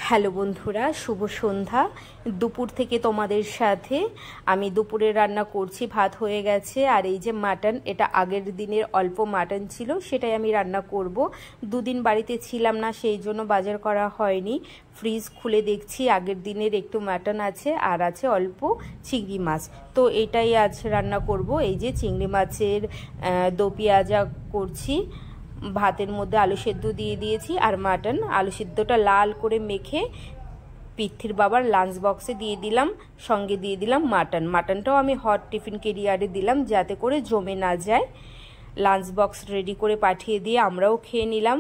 Hello বন্ধুরা, শুভ সন্ধ্যা। দুপুর থেকে তোমাদের সাথে আমি দুপুরে রান্না করছি। ভাত হয়ে গেছে, আর এই যে মাটন, এটা আগের দিনের অল্প মাটন ছিল, সেটাই আমি রান্না করব। দুদিন বাড়িতে ছিলাম না, সেই জন্য বাজার করা হয়নি। ফ্রিজ খুলে দেখছি আগের দিনের একটু মাটন আছে, আর আছে অল্প চিংড়ি মাছ। তো এটাই আজ রান্না করব। এই যে চিংড়ি মাছের দো পেঁয়াজা করছি। ভাতের মধ্যে আলু সেদ্ধ দিয়ে দিয়েছি, আর মাটন আলু সেদ্ধটা লাল করে মেখে পৃথ্বীর বাবার লাঞ্চ বক্সে দিয়ে দিলাম। সঙ্গে দিয়ে দিলাম মাটনটাও আমি হট টিফিন ক্যারিয়ারে দিলাম, যাতে করে জমে না যায়। লাঞ্চ বক্স রেডি করে পাঠিয়ে দিয়ে আমরাও খেয়ে নিলাম।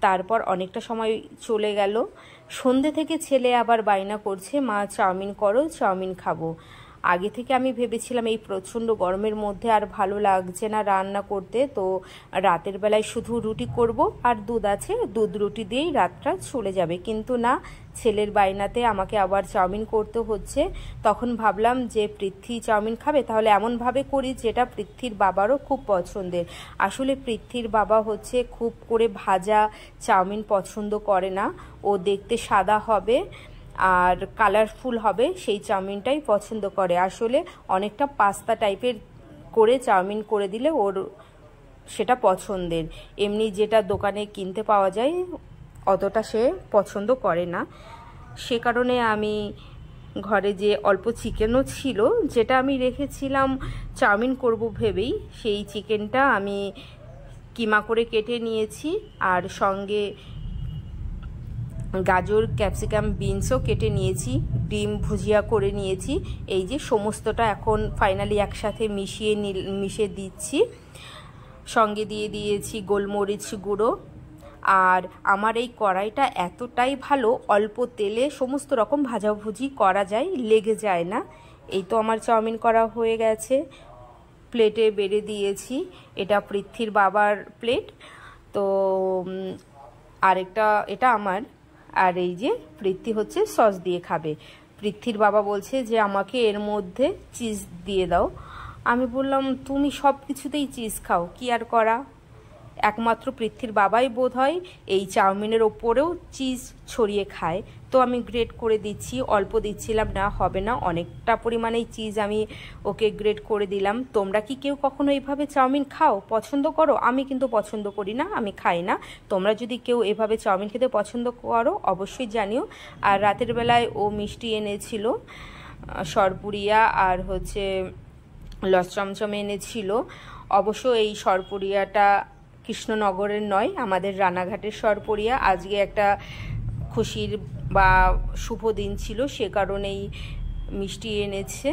তারপর অনেকটা সময় চলে গেল। সন্ধে থেকে ছেলে আবার বায়না করছে, মা চাউমিন করো, চাউমিন খাবো। আগে থেকে আমি ভেবেছিলাম এই প্রচণ্ড গরমের মধ্যে আর ভালো লাগছে না রান্না করতে, তো রাতের বেলায় শুধু রুটি করব, আর দুধ আছে, দুধ রুটি দিয়েই রাতটা চলে যাবে। কিন্তু না, ছেলের বায়নাতে আমাকে আবার চাউমিন করতে হচ্ছে। তখন ভাবলাম যে পৃথ্বী চাউমিন খাবে, তাহলে এমনভাবে করি যেটা পৃথ্বীর বাবারও খুব পছন্দের। আসলে পৃথ্বীর বাবা হচ্ছে খুব করে ভাজা চাউমিন পছন্দ করে না, ও দেখতে সাদা হবে আর কালারফুল হবে, সেই চাউমিনটাই পছন্দ করে। আসলে অনেকটা পাস্তা টাইপের করে চাউমিন করে দিলে ওর সেটা পছন্দের। এমনি যেটা দোকানে কিনতে পাওয়া যায় অতটা সে পছন্দ করে না। সে কারণে আমি ঘরে যে অল্প চিকেনও ছিল, যেটা আমি রেখেছিলাম চাউমিন করব ভেবেই, সেই চিকেনটা আমি কিমা করে কেটে নিয়েছি, আর সঙ্গে গাজর, ক্যাপসিকাম, বিনসও কেটে নিয়েছি, ডিম ভুজিয়া করে নিয়েছি। এই যে সমস্তটা এখন ফাইনালি একসাথে মিশিয়ে দিচ্ছি। সঙ্গে দিয়ে দিয়েছি গোলমরিচ গুঁড়ো। আর আমার এই কড়াইটা এতটাই ভালো, অল্প তেলে সমস্ত রকম ভাজাভুজি করা যায়, লেগে যায় না। এই তো আমার চাউমিন করা হয়ে গেছে, প্লেটে বেড়ে দিয়েছি। এটা পৃথ্বীর বাবার প্লেট, তো এটা আমার। আর এই যে পৃথ্বী হচ্ছে সস দিয়ে খাবে। পৃথ্বীর বাবা বলছে যে আমাকে এর মধ্যে চিজ দিয়ে দাও। আমি বললাম, তুমি সব কিছুতেই চিজ খাও, কি আর করা। একমাত্র পৃথ্বীর বাবাই বোধ হয় এই চাউমিনের ওপরেও চিজ ছড়িয়ে খায়। তো আমি গ্রেট করে দিচ্ছি, অল্প দিচ্ছিলাম না, হবে না, অনেকটা পরিমাণেই চিজ আমি ওকে গ্রেট করে দিলাম। তোমরা কি কেউ কখনো এইভাবে চাউমিন খাও, পছন্দ করো? আমি কিন্তু পছন্দ করি না, আমি খাই না। তোমরা যদি কেউ এভাবে চাউমিন খেতে পছন্দ করো অবশ্যই জানিও। আর রাতের বেলায় ও মিষ্টি এনেছিল, সরপুরিয়া আর হচ্ছে লচমচম এনেছিল। অবশ্য এই সরপুরিয়াটা কৃষ্ণনগরের নয়, আমাদের রানাঘাটের সরপুরিয়া। আজকে একটা খুশির বা শুভ দিন ছিল, সে কারণেই মিষ্টি এনেছে।